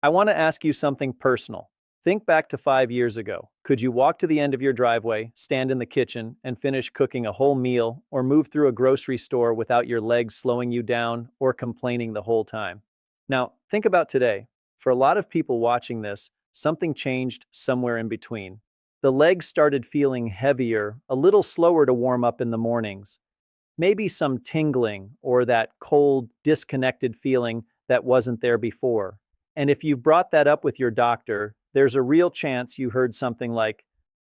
I want to ask you something personal. Think back to 5 years ago. Could you walk to the end of your driveway, stand in the kitchen, and finish cooking a whole meal, or move through a grocery store without your legs slowing you down or complaining the whole time? Now, think about today. For a lot of people watching this, something changed somewhere in between. The legs started feeling heavier, a little slower to warm up in the mornings. Maybe some tingling or that cold, disconnected feeling that wasn't there before. And if you've brought that up with your doctor, there's a real chance you heard something like,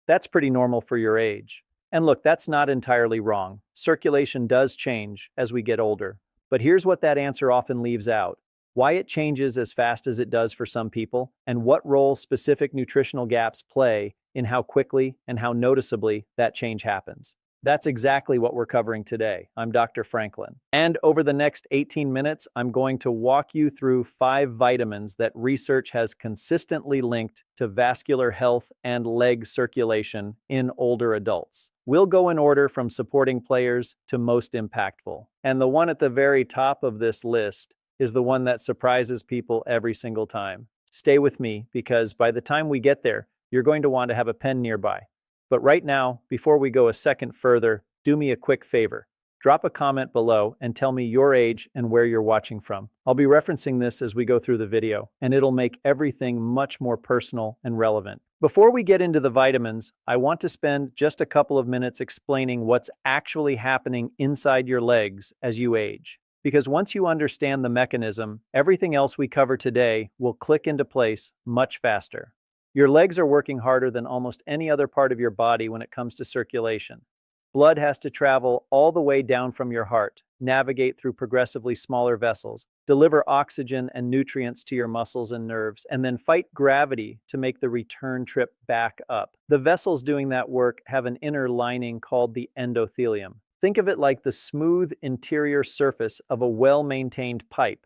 "That's pretty normal for your age." And look, that's not entirely wrong. Circulation does change as we get older. But here's what that answer often leaves out: why it changes as fast as it does for some people, and what role specific nutritional gaps play in how quickly and how noticeably that change happens. That's exactly what we're covering today. I'm Dr. Franklin. And over the next 18 minutes, I'm going to walk you through 5 vitamins that research has consistently linked to vascular health and leg circulation in older adults. We'll go in order from supporting players to most impactful. And the one at the very top of this list is the one that surprises people every single time. Stay with me, because by the time we get there, you're going to want to have a pen nearby. But right now, before we go a second further, do me a quick favor. Drop a comment below and tell me your age and where you're watching from. I'll be referencing this as we go through the video, and it'll make everything much more personal and relevant. Before we get into the vitamins, I want to spend just a couple of minutes explaining what's actually happening inside your legs as you age. Because once you understand the mechanism, everything else we cover today will click into place much faster. Your legs are working harder than almost any other part of your body when it comes to circulation. Blood has to travel all the way down from your heart, navigate through progressively smaller vessels, deliver oxygen and nutrients to your muscles and nerves, and then fight gravity to make the return trip back up. The vessels doing that work have an inner lining called the endothelium. Think of it like the smooth interior surface of a well-maintained pipe.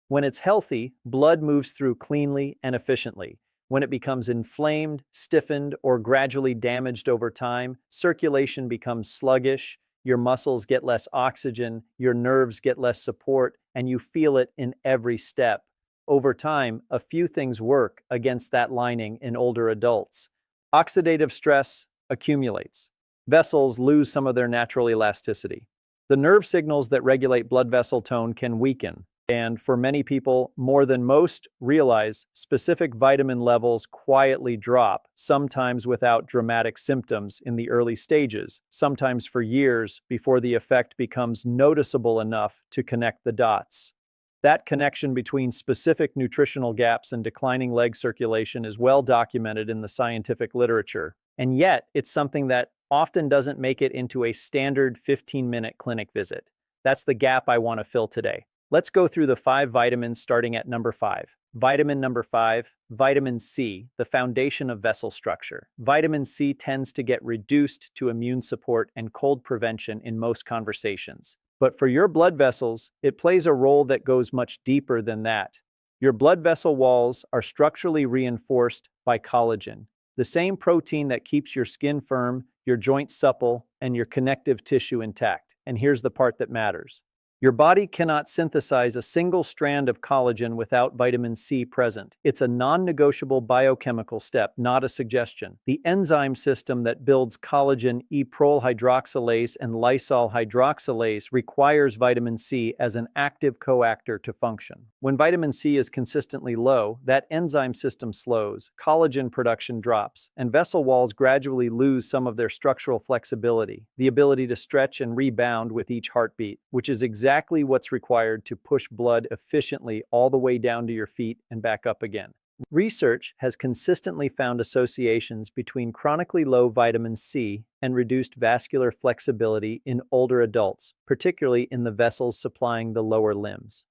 When it's healthy, blood moves through cleanly and efficiently. When it becomes inflamed, stiffened, or gradually damaged over time, circulation becomes sluggish, your muscles get less oxygen, your nerves get less support, and you feel it in every step. Over time, a few things work against that lining in older adults. Oxidative stress accumulates. Vessels lose some of their natural elasticity. The nerve signals that regulate blood vessel tone can weaken. And for many people, more than most realize, specific vitamin levels quietly drop, sometimes without dramatic symptoms in the early stages, sometimes for years before the effect becomes noticeable enough to connect the dots. That connection between specific nutritional gaps and declining leg circulation is well documented in the scientific literature. And yet, it's something that often doesn't make it into a standard 15-minute clinic visit. That's the gap I want to fill today. Let's go through the 5 vitamins starting at number 5. Vitamin number 5, vitamin C, the foundation of vessel structure. Vitamin C tends to get reduced to immune support and cold prevention in most conversations. But for your blood vessels, it plays a role that goes much deeper than that. Your blood vessel walls are structurally reinforced by collagen, the same protein that keeps your skin firm, your joints supple, and your connective tissue intact. And here's the part that matters. Your body cannot synthesize a single strand of collagen without vitamin C present. It's a non-negotiable biochemical step, not a suggestion. The enzyme system that builds collagen E-prolyl hydroxylase and lysol hydroxylase requires vitamin C as an active coactor to function. When vitamin C is consistently low, that enzyme system slows, collagen production drops, and vessel walls gradually lose some of their structural flexibility, the ability to stretch and rebound with each heartbeat, which is exactly what's required to push blood efficiently all the way down to your feet and back up again. Research has consistently found associations between chronically low vitamin C and reduced vascular flexibility in older adults, particularly in the vessels supplying the lower limbs.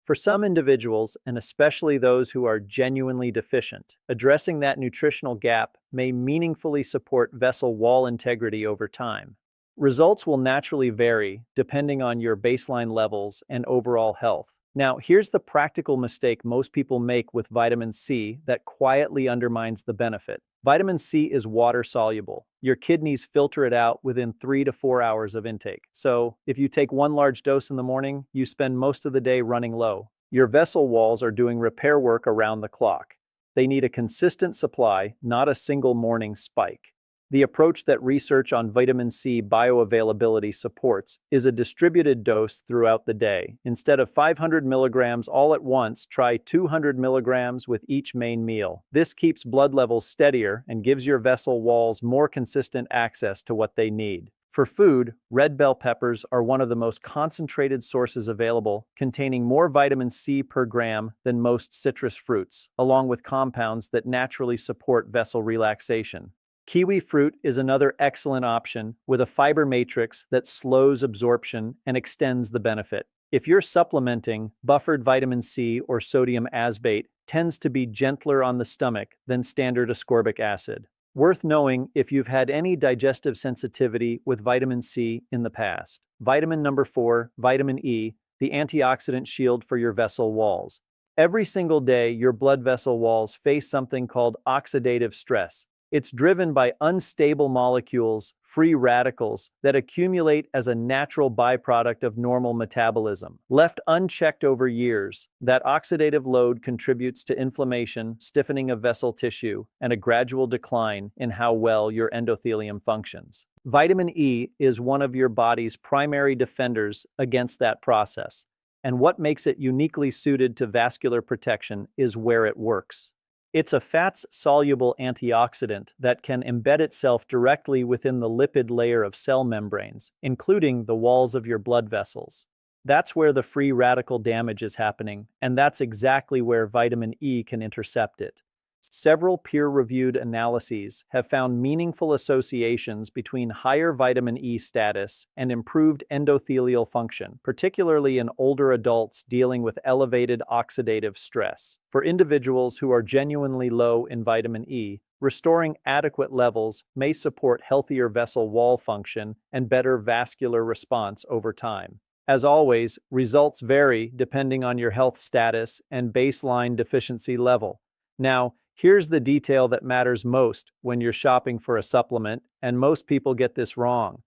For some individuals, and especially those who are genuinely deficient, addressing that nutritional gap may meaningfully support vessel wall integrity over time. Results will naturally vary depending on your baseline levels and overall health. Now, here's the practical mistake most people make with vitamin C that quietly undermines the benefit. Vitamin C is water soluble. Your kidneys filter it out within 3 to 4 hours of intake. So, if you take one large dose in the morning, you spend most of the day running low. Your vessel walls are doing repair work around the clock. They need a consistent supply, not a single morning spike. The approach that research on vitamin C bioavailability supports is a distributed dose throughout the day. Instead of 500 milligrams all at once, try 200 milligrams with each main meal. This keeps blood levels steadier and gives your vessel walls more consistent access to what they need. For food, red bell peppers are one of the most concentrated sources available, containing more vitamin C per gram than most citrus fruits, along with compounds that naturally support vessel relaxation. Kiwi fruit is another excellent option with a fiber matrix that slows absorption and extends the benefit. If you're supplementing, buffered vitamin C or sodium asbate tends to be gentler on the stomach than standard ascorbic acid. Worth knowing if you've had any digestive sensitivity with vitamin C in the past. Vitamin number 4, vitamin E, the antioxidant shield for your vessel walls. Every single day, your blood vessel walls face something called oxidative stress. It's driven by unstable molecules, free radicals, that accumulate as a natural byproduct of normal metabolism. Left unchecked over years, that oxidative load contributes to inflammation, stiffening of vessel tissue, and a gradual decline in how well your endothelium functions. Vitamin E is one of your body's primary defenders against that process, and what makes it uniquely suited to vascular protection is where it works. It's a fats-soluble antioxidant that can embed itself directly within the lipid layer of cell membranes, including the walls of your blood vessels. That's where the free radical damage is happening, and that's exactly where vitamin E can intercept it. Several peer-reviewed analyses have found meaningful associations between higher vitamin E status and improved endothelial function, particularly in older adults dealing with elevated oxidative stress. For individuals who are genuinely low in vitamin E, restoring adequate levels may support healthier vessel wall function and better vascular response over time. As always, results vary depending on your health status and baseline deficiency level. Now, here's the detail that matters most when you're shopping for a supplement, and most people get this wrong.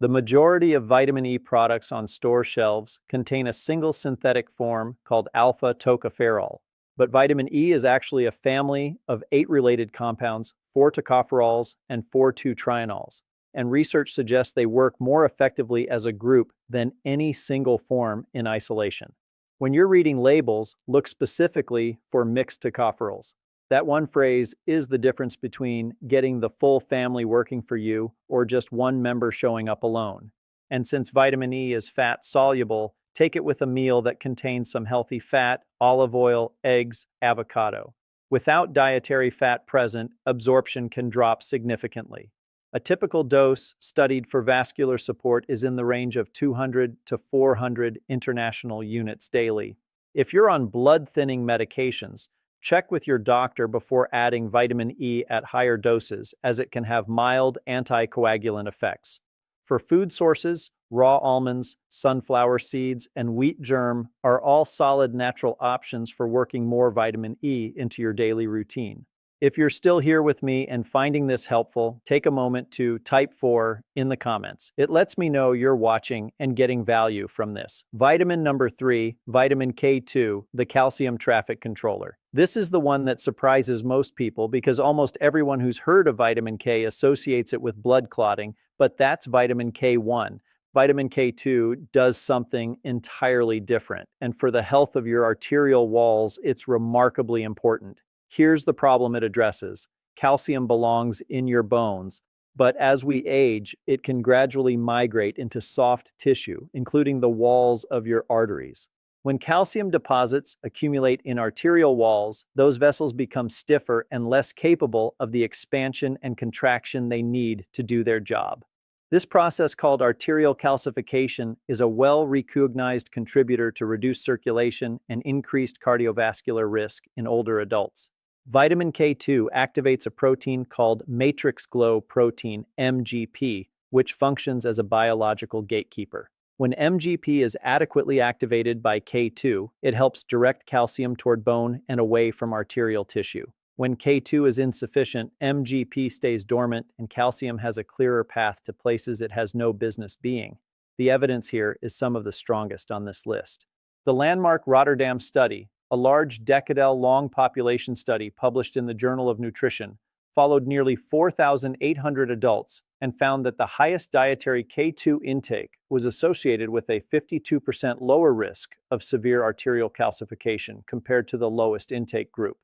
The majority of vitamin E products on store shelves contain a single synthetic form called alpha tocopherol. But vitamin E is actually a family of 8 related compounds, 4 tocopherols and 4 2-trienols, and research suggests they work more effectively as a group than any single form in isolation. When you're reading labels, look specifically for mixed tocopherols. That one phrase is the difference between getting the full family working for you or just one member showing up alone. And since vitamin E is fat soluble, take it with a meal that contains some healthy fat, olive oil, eggs, avocado. Without dietary fat present, absorption can drop significantly. A typical dose studied for vascular support is in the range of 200 to 400 international units daily. If you're on blood-thinning medications, check with your doctor before adding vitamin E at higher doses, as it can have mild anticoagulant effects. For food sources, raw almonds, sunflower seeds, and wheat germ are all solid natural options for working more vitamin E into your daily routine. If you're still here with me and finding this helpful, take a moment to type 4 in the comments. It lets me know you're watching and getting value from this. Vitamin number 3, vitamin K2, the calcium traffic controller. This is the one that surprises most people because almost everyone who's heard of vitamin K associates it with blood clotting, but that's vitamin K1. Vitamin K2 does something entirely different, and for the health of your arterial walls, it's remarkably important. Here's the problem it addresses. Calcium belongs in your bones, but as we age, it can gradually migrate into soft tissue, including the walls of your arteries. When calcium deposits accumulate in arterial walls, those vessels become stiffer and less capable of the expansion and contraction they need to do their job. This process, called arterial calcification, is a well-recognized contributor to reduced circulation and increased cardiovascular risk in older adults. Vitamin K2 activates a protein called matrix glow protein, MGP, which functions as a biological gatekeeper. When MGP is adequately activated by K2, it helps direct calcium toward bone and away from arterial tissue. When K2 is insufficient, MGP stays dormant and calcium has a clearer path to places it has no business being. The evidence here is some of the strongest on this list. The landmark Rotterdam study, a large decadal-long population study published in the Journal of Nutrition, followed nearly 4,800 adults and found that the highest dietary K2 intake was associated with a 52% lower risk of severe arterial calcification compared to the lowest intake group.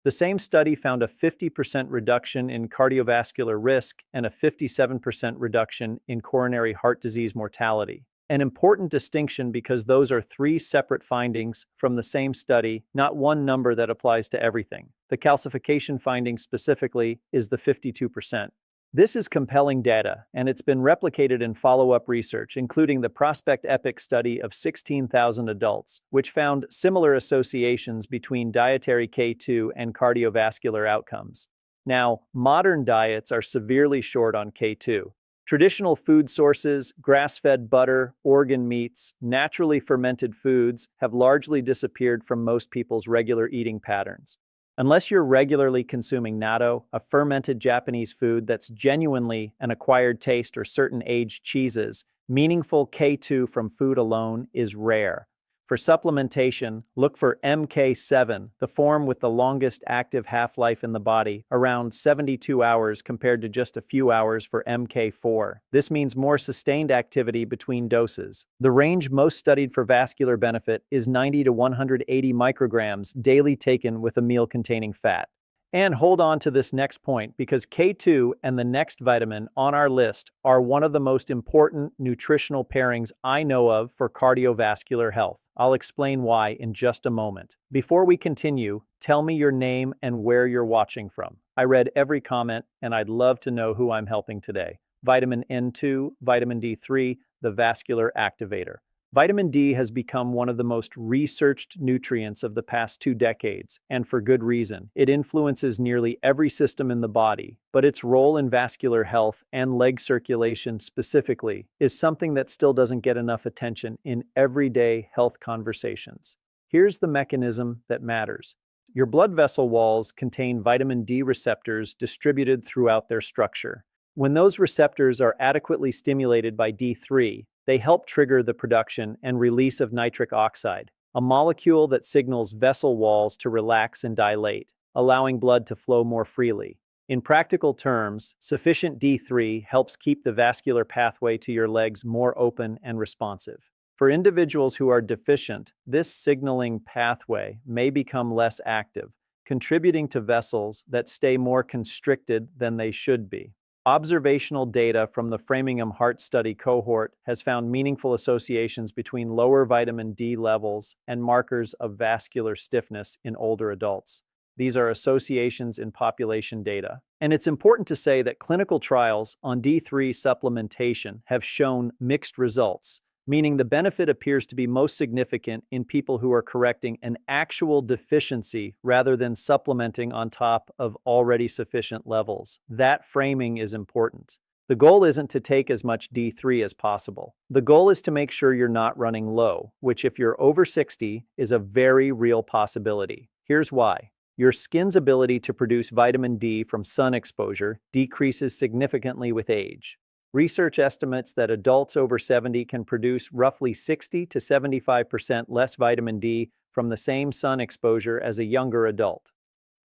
The same study found a 50% reduction in cardiovascular risk and a 57% reduction in coronary heart disease mortality. An important distinction because those are three separate findings from the same study, not one number that applies to everything. The calcification finding specifically is the 52%. This is compelling data, and it's been replicated in follow-up research, including the Prospect EPIC study of 16,000 adults, which found similar associations between dietary K2 and cardiovascular outcomes. Now, modern diets are severely short on K2. Traditional food sources, grass-fed butter, organ meats, naturally fermented foods have largely disappeared from most people's regular eating patterns. Unless you're regularly consuming natto, a fermented Japanese food that's genuinely an acquired taste, or certain aged cheeses, meaningful K2 from food alone is rare. For supplementation, look for MK7, the form with the longest active half-life in the body, around 72 hours compared to just a few hours for MK4. This means more sustained activity between doses. The range most studied for vascular benefit is 90 to 180 micrograms daily taken with a meal containing fat. And hold on to this next point, because K2 and the next vitamin on our list are one of the most important nutritional pairings I know of for cardiovascular health. I'll explain why in just a moment. Before we continue, tell me your name and where you're watching from. I read every comment, and I'd love to know who I'm helping today. Vitamin N2, vitamin D3, the vascular activator. Vitamin D has become one of the most researched nutrients of the past 2 decades, and for good reason. It influences nearly every system in the body, but its role in vascular health and leg circulation specifically is something that still doesn't get enough attention in everyday health conversations. Here's the mechanism that matters. Your blood vessel walls contain vitamin D receptors distributed throughout their structure. When those receptors are adequately stimulated by D3, they help trigger the production and release of nitric oxide, a molecule that signals vessel walls to relax and dilate, allowing blood to flow more freely. In practical terms, sufficient D3 helps keep the vascular pathway to your legs more open and responsive. For individuals who are deficient, this signaling pathway may become less active, contributing to vessels that stay more constricted than they should be. Observational data from the Framingham Heart Study cohort has found meaningful associations between lower vitamin D levels and markers of vascular stiffness in older adults. These are associations in population data. And it's important to say that clinical trials on D3 supplementation have shown mixed results, meaning the benefit appears to be most significant in people who are correcting an actual deficiency rather than supplementing on top of already sufficient levels. That framing is important. The goal isn't to take as much D3 as possible. The goal is to make sure you're not running low, which if you're over 60 is a very real possibility. Here's why. Your skin's ability to produce vitamin D from sun exposure decreases significantly with age. Research estimates that adults over 70 can produce roughly 60 to 75% less vitamin D from the same sun exposure as a younger adult.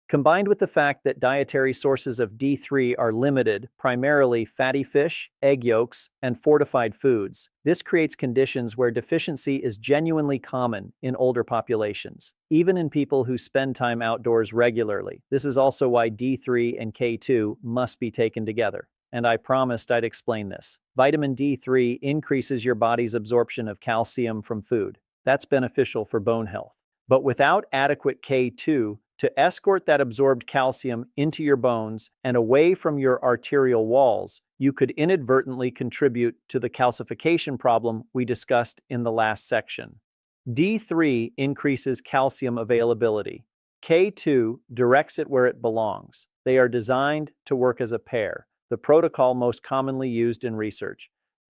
Combined with the fact that dietary sources of D3 are limited, primarily fatty fish, egg yolks, and fortified foods, this creates conditions where deficiency is genuinely common in older populations, even in people who spend time outdoors regularly. This is also why D3 and K2 must be taken together. And I promised I'd explain this. Vitamin D3 increases your body's absorption of calcium from food. That's beneficial for bone health. But without adequate K2 to escort that absorbed calcium into your bones and away from your arterial walls, you could inadvertently contribute to the calcification problem we discussed in the last section. D3 increases calcium availability. K2 directs it where it belongs. They are designed to work as a pair. The protocol most commonly used in research.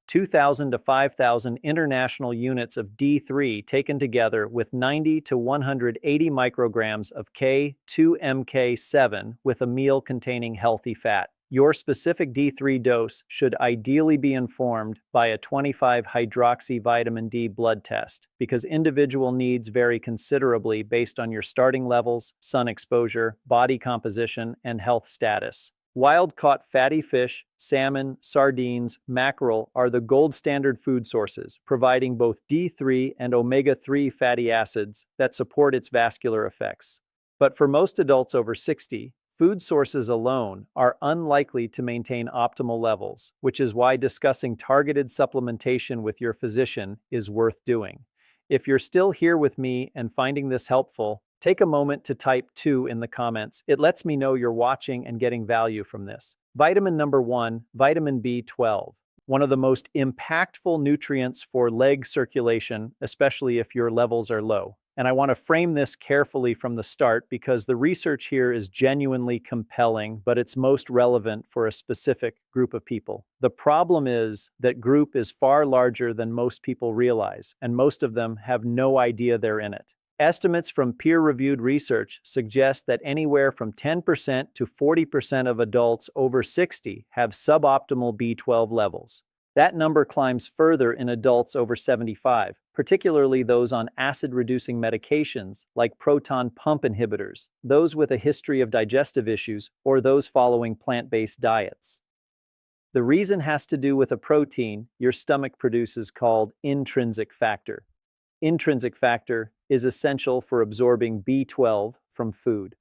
2,000 to 5,000 international units of D3 taken together with 90 to 180 micrograms of K2MK7 with a meal containing healthy fat. Your specific D3 dose should ideally be informed by a 25-hydroxy vitamin D blood test because individual needs vary considerably based on your starting levels, sun exposure, body composition, and health status. Wild-caught fatty fish, salmon, sardines, mackerel are the gold standard food sources, providing both D3 and omega-3 fatty acids that support its vascular effects. But for most adults over 60, food sources alone are unlikely to maintain optimal levels, which is why discussing targeted supplementation with your physician is worth doing. If you're still here with me and finding this helpful, take a moment to type 2 in the comments. It lets me know you're watching and getting value from this. Vitamin number 1, vitamin B12. One of the most impactful nutrients for leg circulation, especially if your levels are low. And I want to frame this carefully from the start because the research here is genuinely compelling, but it's most relevant for a specific group of people. The problem is that group is far larger than most people realize, and most of them have no idea they're in it. Estimates from peer-reviewed research suggest that anywhere from 10% to 40% of adults over 60 have suboptimal B12 levels. That number climbs further in adults over 75, particularly those on acid-reducing medications like proton pump inhibitors, those with a history of digestive issues, or those following plant-based diets. The reason has to do with a protein your stomach produces called intrinsic factor. Intrinsic factor is essential for absorbing B12 from food.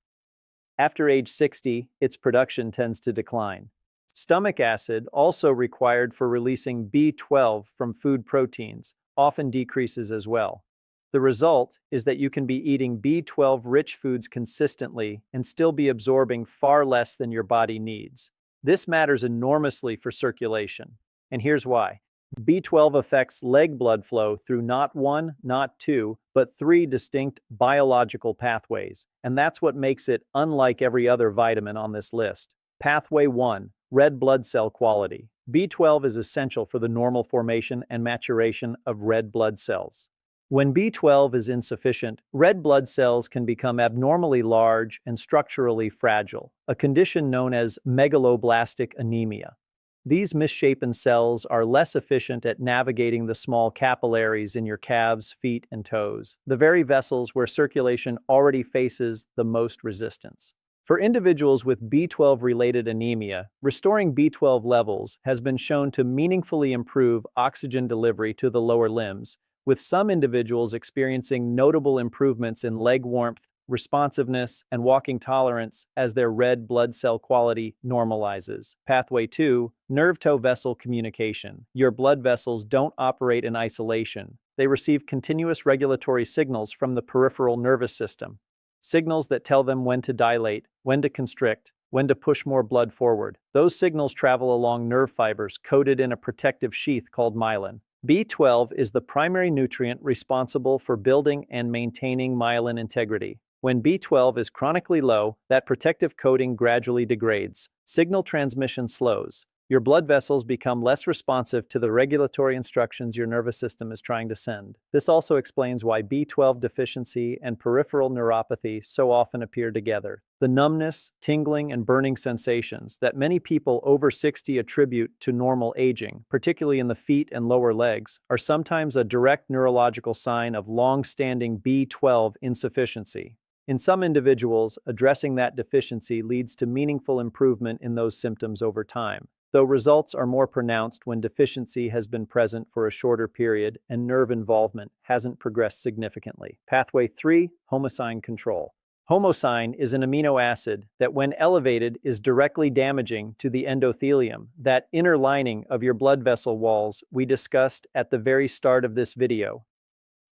After age 60, its production tends to decline. Stomach acid, also required for releasing B12 from food proteins, often decreases as well. The result is that you can be eating B12-rich foods consistently and still be absorbing far less than your body needs. This matters enormously for circulation, and here's why. B12 affects leg blood flow through not one, not two, but three distinct biological pathways, and that's what makes it unlike every other vitamin on this list. Pathway 1. Red blood cell quality. B12 is essential for the normal formation and maturation of red blood cells. When B12 is insufficient, red blood cells can become abnormally large and structurally fragile, a condition known as megaloblastic anemia. These misshapen cells are less efficient at navigating the small capillaries in your calves, feet, and toes, the very vessels where circulation already faces the most resistance. For individuals with B12-related anemia, restoring B12 levels has been shown to meaningfully improve oxygen delivery to the lower limbs, with some individuals experiencing notable improvements in leg warmth, responsiveness, and walking tolerance as their red blood cell quality normalizes. Pathway 2. Nerve-to vessel communication. Your blood vessels don't operate in isolation. They receive continuous regulatory signals from the peripheral nervous system. Signals that tell them when to dilate, when to constrict, when to push more blood forward. Those signals travel along nerve fibers coated in a protective sheath called myelin. B12 is the primary nutrient responsible for building and maintaining myelin integrity. When B12 is chronically low, that protective coating gradually degrades. Signal transmission slows. Your blood vessels become less responsive to the regulatory instructions your nervous system is trying to send. This also explains why B12 deficiency and peripheral neuropathy so often appear together. The numbness, tingling, and burning sensations that many people over 60 attribute to normal aging, particularly in the feet and lower legs, are sometimes a direct neurological sign of long-standing B12 insufficiency. In some individuals, addressing that deficiency leads to meaningful improvement in those symptoms over time, though results are more pronounced when deficiency has been present for a shorter period and nerve involvement hasn't progressed significantly. Pathway 3. Homocysteine control. Homocysteine is an amino acid that, when elevated, is directly damaging to the endothelium, that inner lining of your blood vessel walls we discussed at the very start of this video.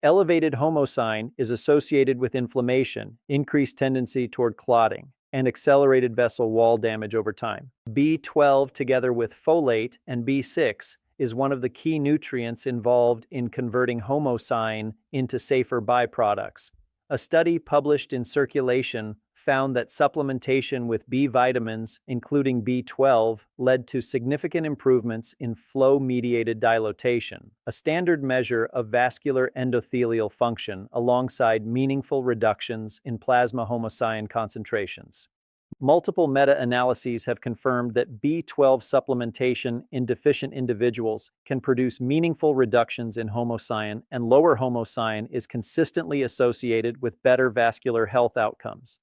Elevated homocysteine is associated with inflammation, increased tendency toward clotting, and accelerated vessel wall damage over time. B12, together with folate and B6, is one of the key nutrients involved in converting homocysteine into safer byproducts. A study published in Circulation found that supplementation with B vitamins, including B12, led to significant improvements in flow-mediated dilatation, a standard measure of vascular endothelial function, alongside meaningful reductions in plasma homocysteine concentrations. Multiple meta-analyses have confirmed that B12 supplementation in deficient individuals can produce meaningful reductions in homocyan, and lower homocyan is consistently associated with better vascular health outcomes.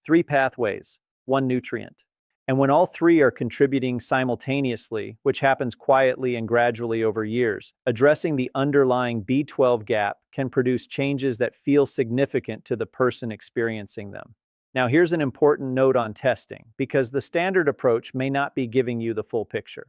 3 pathways, 1 nutrient. And when all 3 are contributing simultaneously, which happens quietly and gradually over years, addressing the underlying B12 gap can produce changes that feel significant to the person experiencing them. Now, here's an important note on testing, because the standard approach may not be giving you the full picture.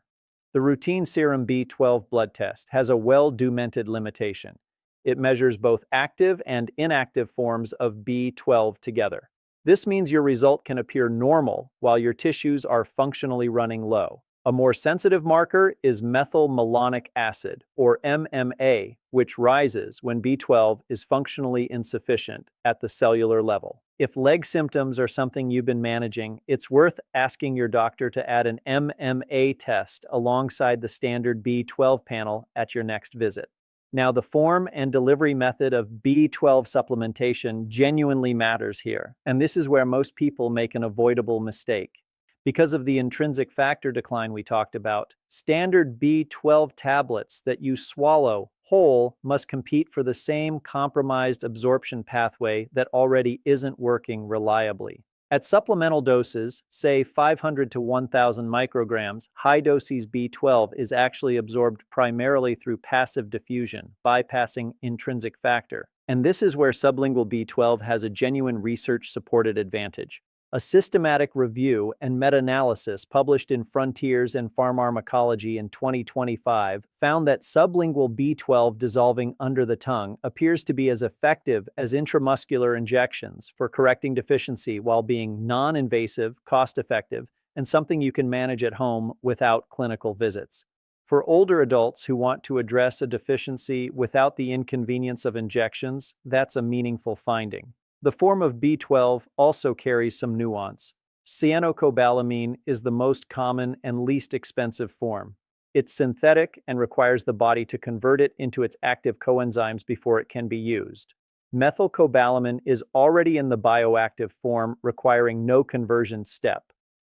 The routine serum B12 blood test has a well-documented limitation. It measures both active and inactive forms of B12 together. This means your result can appear normal while your tissues are functionally running low. A more sensitive marker is methylmalonic acid, or MMA, which rises when B12 is functionally insufficient at the cellular level. If leg symptoms are something you've been managing, it's worth asking your doctor to add an MMA test alongside the standard B12 panel at your next visit. Now, the form and delivery method of B12 supplementation genuinely matters here, and this is where most people make an avoidable mistake. Because of the intrinsic factor decline we talked about, standard B12 tablets that you swallow whole must compete for the same compromised absorption pathway that already isn't working reliably. At supplemental doses, say 500 to 1,000 micrograms, high-doses B12 is actually absorbed primarily through passive diffusion, bypassing intrinsic factor. And this is where sublingual B12 has a genuine research-supported advantage. A systematic review and meta-analysis published in Frontiers in Pharmacology in 2025 found that sublingual B12 dissolving under the tongue appears to be as effective as intramuscular injections for correcting deficiency while being non-invasive, cost-effective, and something you can manage at home without clinical visits. For older adults who want to address a deficiency without the inconvenience of injections, that's a meaningful finding. The form of B12 also carries some nuance. Cyanocobalamin is the most common and least expensive form. It's synthetic and requires the body to convert it into its active coenzymes before it can be used. Methylcobalamin is already in the bioactive form, requiring no conversion step.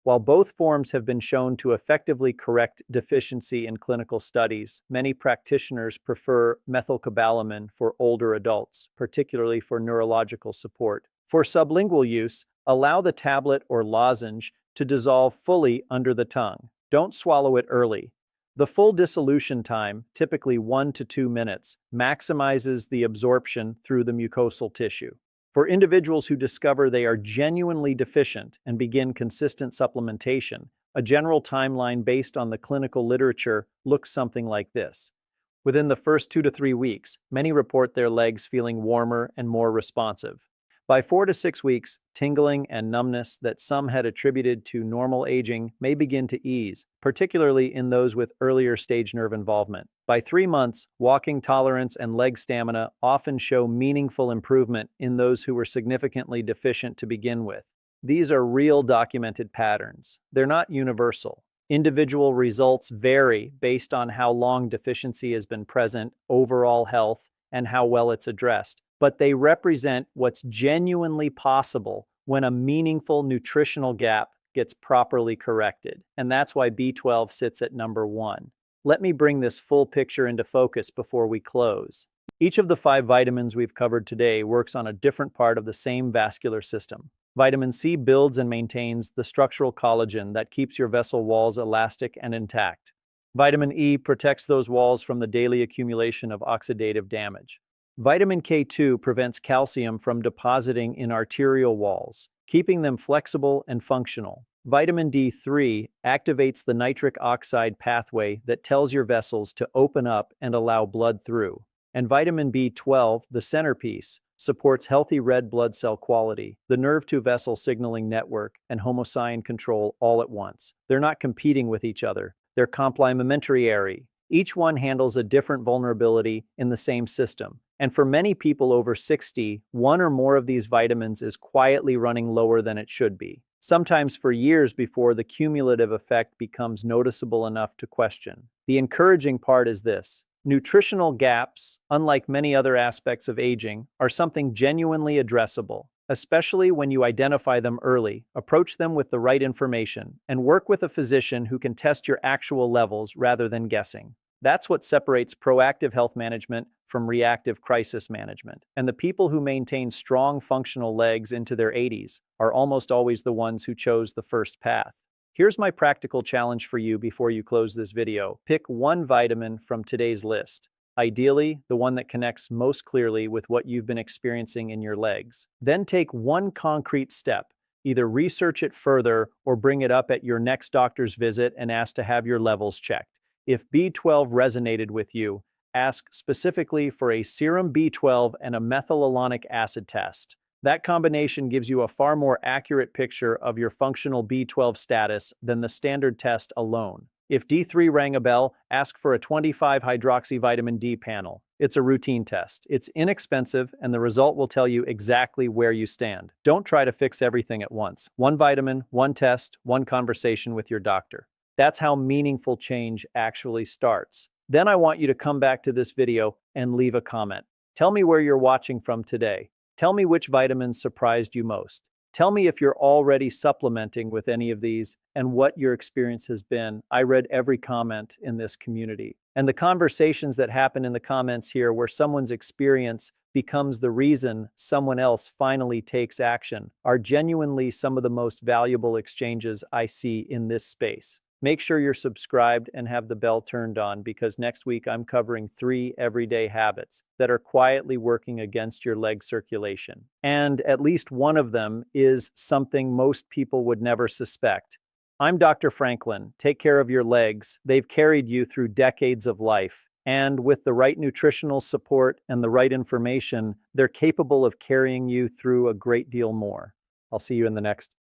While both forms have been shown to effectively correct deficiency in clinical studies, many practitioners prefer methylcobalamin for older adults, particularly for neurological support. For sublingual use, allow the tablet or lozenge to dissolve fully under the tongue. Don't swallow it early. The full dissolution time, typically 1 to 2 minutes, maximizes the absorption through the mucosal tissue. For individuals who discover they are genuinely deficient and begin consistent supplementation, a general timeline based on the clinical literature looks something like this. Within the first 2 to 3 weeks, many report their legs feeling warmer and more responsive. By 4 to 6 weeks, tingling and numbness that some had attributed to normal aging may begin to ease, particularly in those with earlier stage nerve involvement. By 3 months, walking tolerance and leg stamina often show meaningful improvement in those who were significantly deficient to begin with. These are real documented patterns. They're not universal. Individual results vary based on how long deficiency has been present, overall health, and how well it's addressed. But they represent what's genuinely possible when a meaningful nutritional gap gets properly corrected. And that's why B12 sits at number 1. Let me bring this full picture into focus before we close. Each of the 5 vitamins we've covered today works on a different part of the same vascular system. Vitamin C builds and maintains the structural collagen that keeps your vessel walls elastic and intact. Vitamin E protects those walls from the daily accumulation of oxidative damage. Vitamin K2 prevents calcium from depositing in arterial walls, keeping them flexible and functional. Vitamin D3 activates the nitric oxide pathway that tells your vessels to open up and allow blood through. And vitamin B12, the centerpiece, supports healthy red blood cell quality, the nerve-to-vessel signaling network, and homocyan control all at once. They're not competing with each other. They're complementary. Each one handles a different vulnerability in the same system. And for many people over 60, one or more of these vitamins is quietly running lower than it should be, sometimes for years before the cumulative effect becomes noticeable enough to question. The encouraging part is this: nutritional gaps, unlike many other aspects of aging, are something genuinely addressable. especially when you identify them early. Approach them with the right information and work with a physician who can test your actual levels rather than guessing. That's what separates proactive health management from reactive crisis management. And the people who maintain strong functional legs into their 80s are almost always the ones who chose the first path. Here's my practical challenge for you before you close this video. Pick one vitamin from today's list. Ideally, the one that connects most clearly with what you've been experiencing in your legs. Then take one concrete step. Either research it further or bring it up at your next doctor's visit and ask to have your levels checked. If B12 resonated with you, ask specifically for a serum B12 and a methylmalonic acid test. That combination gives you a far more accurate picture of your functional B12 status than the standard test alone. If D3 rang a bell, ask for a 25-hydroxyvitamin D panel. It's a routine test. It's inexpensive, and the result will tell you exactly where you stand. Don't try to fix everything at once. One vitamin, one test, one conversation with your doctor. That's how meaningful change actually starts. Then I want you to come back to this video and leave a comment. Tell me where you're watching from today. Tell me which vitamins surprised you most. Tell me if you're already supplementing with any of these and what your experience has been. I read every comment in this community. And the conversations that happen in the comments here where someone's experience becomes the reason someone else finally takes action are genuinely some of the most valuable exchanges I see in this space. Make sure you're subscribed and have the bell turned on because next week I'm covering 3 everyday habits that are quietly working against your leg circulation. And at least one of them is something most people would never suspect. I'm Dr. Franklin. Take care of your legs. They've carried you through decades of life. And with the right nutritional support and the right information, they're capable of carrying you through a great deal more. I'll see you in the next